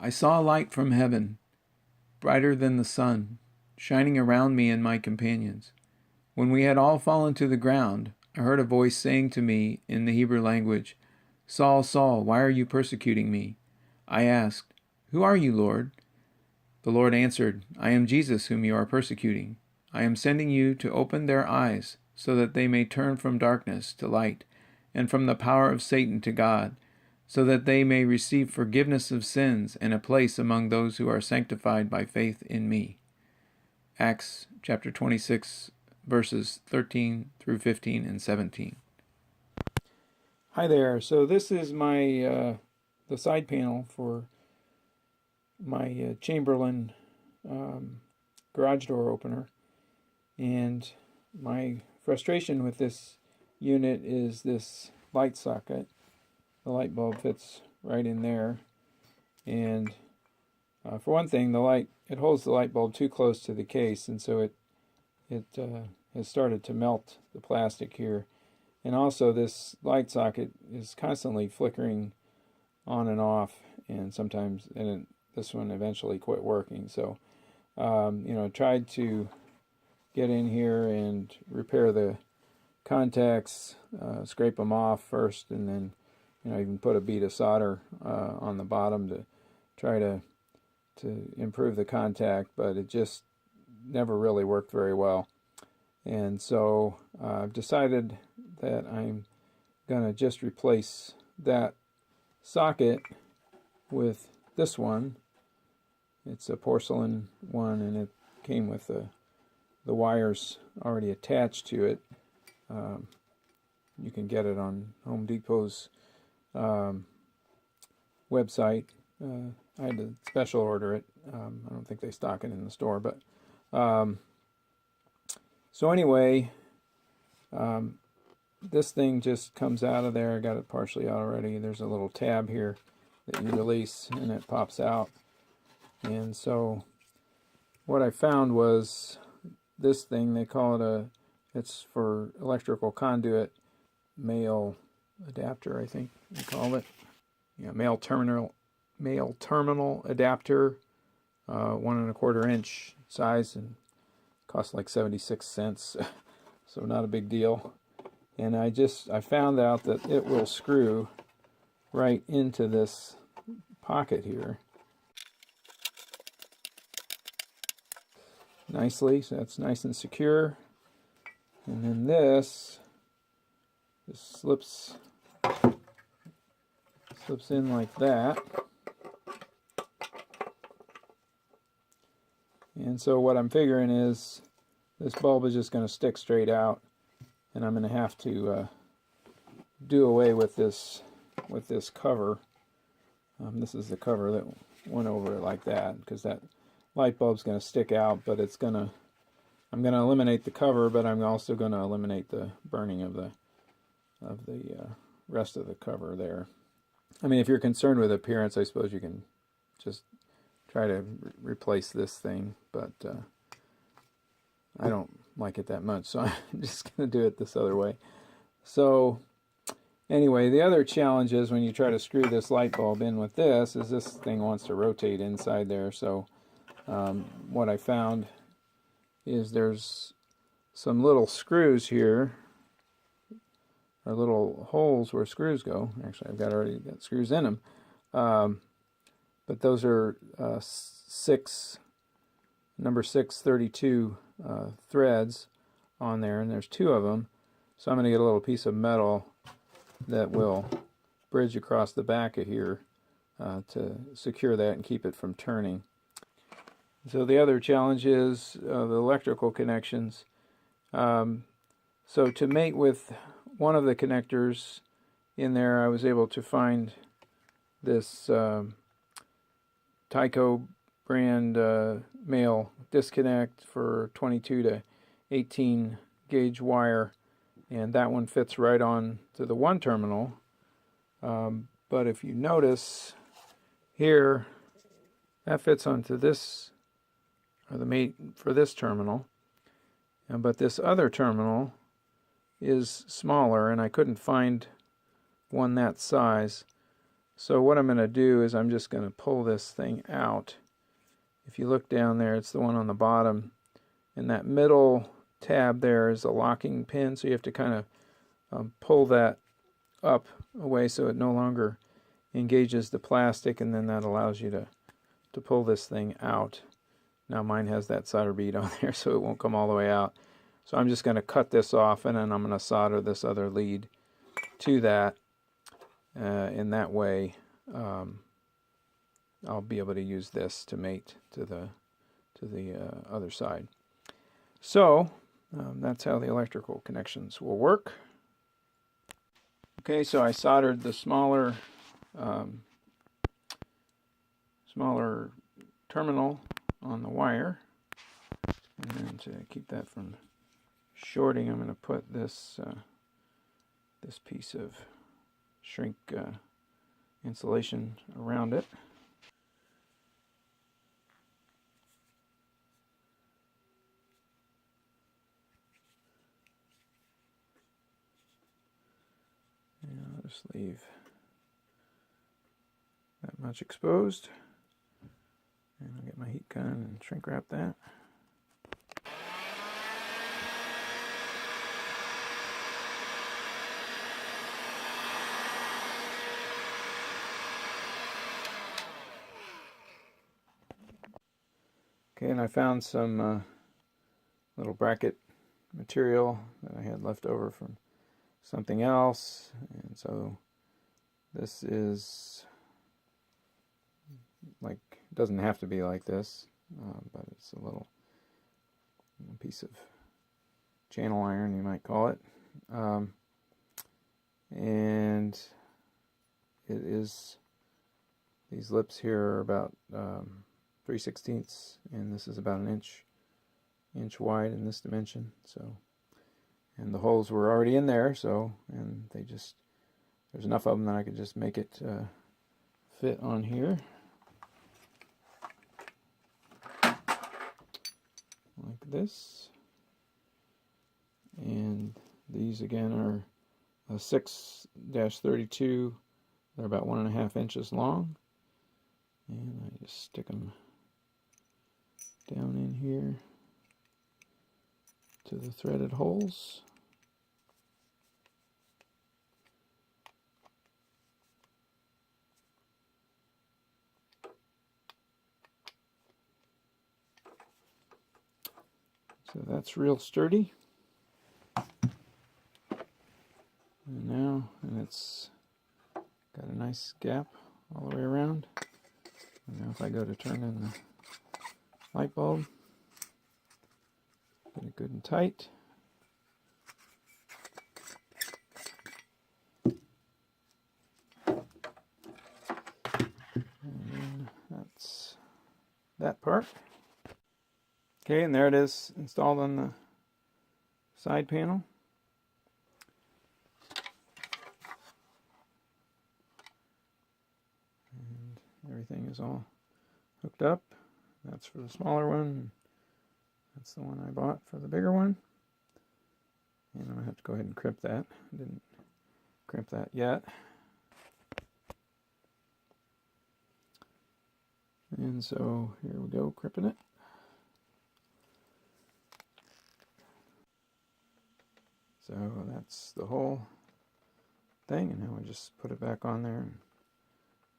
I saw a light from heaven, brighter than the sun, shining around me and my companions. When we had all fallen to the ground, I heard a voice saying to me in the Hebrew language, Saul, Saul, why are you persecuting me? I asked, Who are you, Lord? The Lord answered, I am Jesus whom you are persecuting. I am sending you to open their eyes, so that they may turn from darkness to light, and from the power of Satan to God, so that they may receive forgiveness of sins and a place among those who are sanctified by faith in me. Acts chapter 26, verses 13 through 15 and 17. Hi there. So this is my the side panel for my Chaberlain garage door opener, and my frustration with this unit is this light socket. The light bulb fits right in there, and for one thing, it holds the light bulb too close to the case, and so it has started to melt the plastic here. And also, this light socket is constantly flickering on and off, and sometimes this one eventually quit working. So tried to get in here and repair the contacts, scrape them off first, and then even put a bead of solder on the bottom to try to improve the contact, but it just never really worked very well. And so I've decided that I'm going to just replace that socket with this one. It's a porcelain one, and it came with the wires already attached to it. You can get it on Home Depot's website. I had to special order it. I don't think they stock it in the store, but so anyway, this thing just comes out of there. I got it partially out already. There's a little tab here that you release, and it pops out. And so what I found was this thing, they call it it's for electrical conduit, male adapter, I think they call it. Yeah, male terminal adapter, 1 1/4 inch size, and cost like 76 cents, so not a big deal. And I found out that it will screw right into this pocket here nicely, so that's nice and secure. And then this just slips in like that. And so what I'm figuring is this bulb is just going to stick straight out, and I'm going to have to do away with this cover. This is the cover that went over it like that, because that light bulb's going to stick out, but I'm going to eliminate the cover, but I'm also going to eliminate the burning of the rest of the cover there. I mean, if you're concerned with appearance, I suppose you can just try to replace this thing, but I don't like it that much, so I'm just going to do it this other way. So anyway, the other challenge is when you try to screw this light bulb in with this thing wants to rotate inside there. So what I found is there's some little screws here, or little holes where screws go. Actually, I've already got screws in them. But those are number 632 threads on there, and there's 2 of them. So I'm going to get a little piece of metal that will bridge across the back of here to secure that and keep it from turning. So the other challenge is the electrical connections. So to mate with one of the connectors in there, I was able to find this Tyco brand male disconnect for 22 to 18 gauge wire, and that one fits right on to the one terminal. But if you notice here, that fits onto this, or the mate for this terminal, but this other terminal is smaller, and I couldn't find one that size. So what I'm going to do is I'm just going to pull this thing out. If you look down there, it's the one on the bottom. And that middle tab there is a locking pin, so you have to kind of pull that up away so it no longer engages the plastic, and then that allows you to pull this thing out. Now mine has that solder bead on there, so it won't come all the way out. So I'm just going to cut this off, and then I'm going to solder this other lead to that. In that way, I'll be able to use this to mate to the other side. So that's how the electrical connections will work. Okay, so I soldered the smaller terminal on the wire, and then to keep that from shorting, I'm going to put this this piece of shrink insulation around it. And I'll just leave that much exposed, and I'll get my heat gun and shrink wrap that. Okay, and I found some little bracket material that I had left over from something else, and so this is like, it doesn't have to be like this, but it's a little piece of channel iron, you might call it, and it is, these lips here are about 3/16, and this is about an inch wide in this dimension. So, and the holes were already in there, so, and they just, there's enough of them that I could just make it fit on here like this. And these again are a 6-32. They're about 1.5 inches long, and I just stick them down in here to the threaded holes. So that's real sturdy. And now, and it's got a nice gap all the way around. And now if I go to turn in the light bulb, get it good and tight. And that's that part. Okay, and there it is installed on the side panel. And everything is all hooked up. That's for the smaller one. That's the one I bought for the bigger one. And I'm going to have to go ahead and crimp that. I didn't crimp that yet. And so here we go, crimping it. So that's the whole thing, and now I just put it back on there and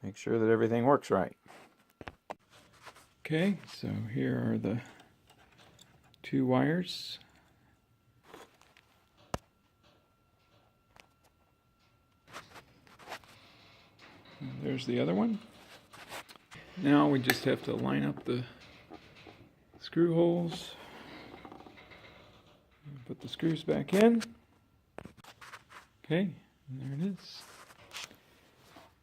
make sure that everything works right. Okay, so here are the 2 wires. And there's the other one. Now we just have to line up the screw holes. Put the screws back in. Okay, and there it is.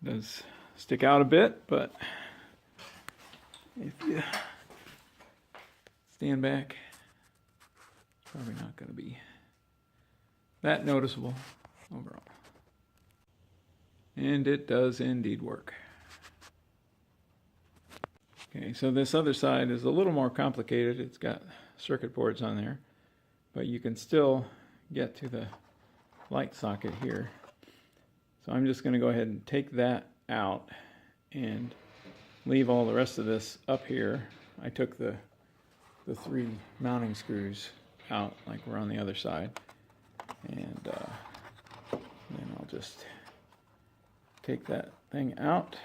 It does stick out a bit, but if you stand back, it's probably not going to be that noticeable overall. And it does indeed work. Okay, so this other side is a little more complicated. It's got circuit boards on there, but you can still get to the light socket here. So I'm just going to go ahead and take that out and leave all the rest of this up here. I took the 3 mounting screws out like we're on the other side, and then I'll just take that thing out.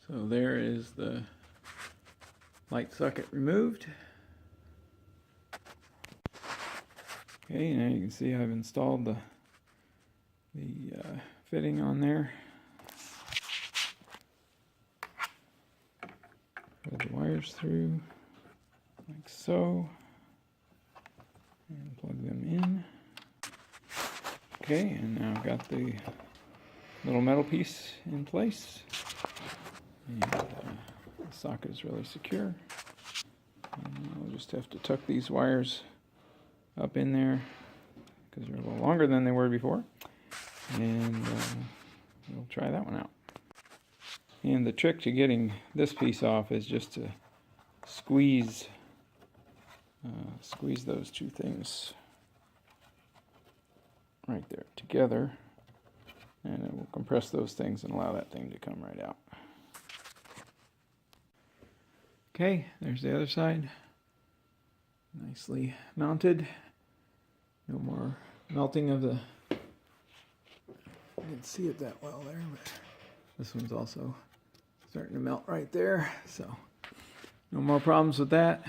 So there is the light socket removed. Okay, now you can see I've installed the fitting on there. Put the wires through like so, and plug them in. Okay, and now I've got the little metal piece in place, and the socket is really secure. And I'll just have to tuck these wires up in there because they're a little longer than they were before, and we'll try that one out. And the trick to getting this piece off is just to squeeze those 2 things right there together, and it will compress those things and allow that thing to come right out. Okay, there's the other side, nicely mounted. No more melting of the, you can see it that well there, but this one's also starting to melt right there, so no more problems with that.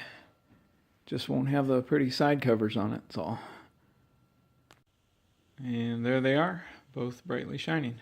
Just won't have the pretty side covers on it, that's all. And there they are, both brightly shining.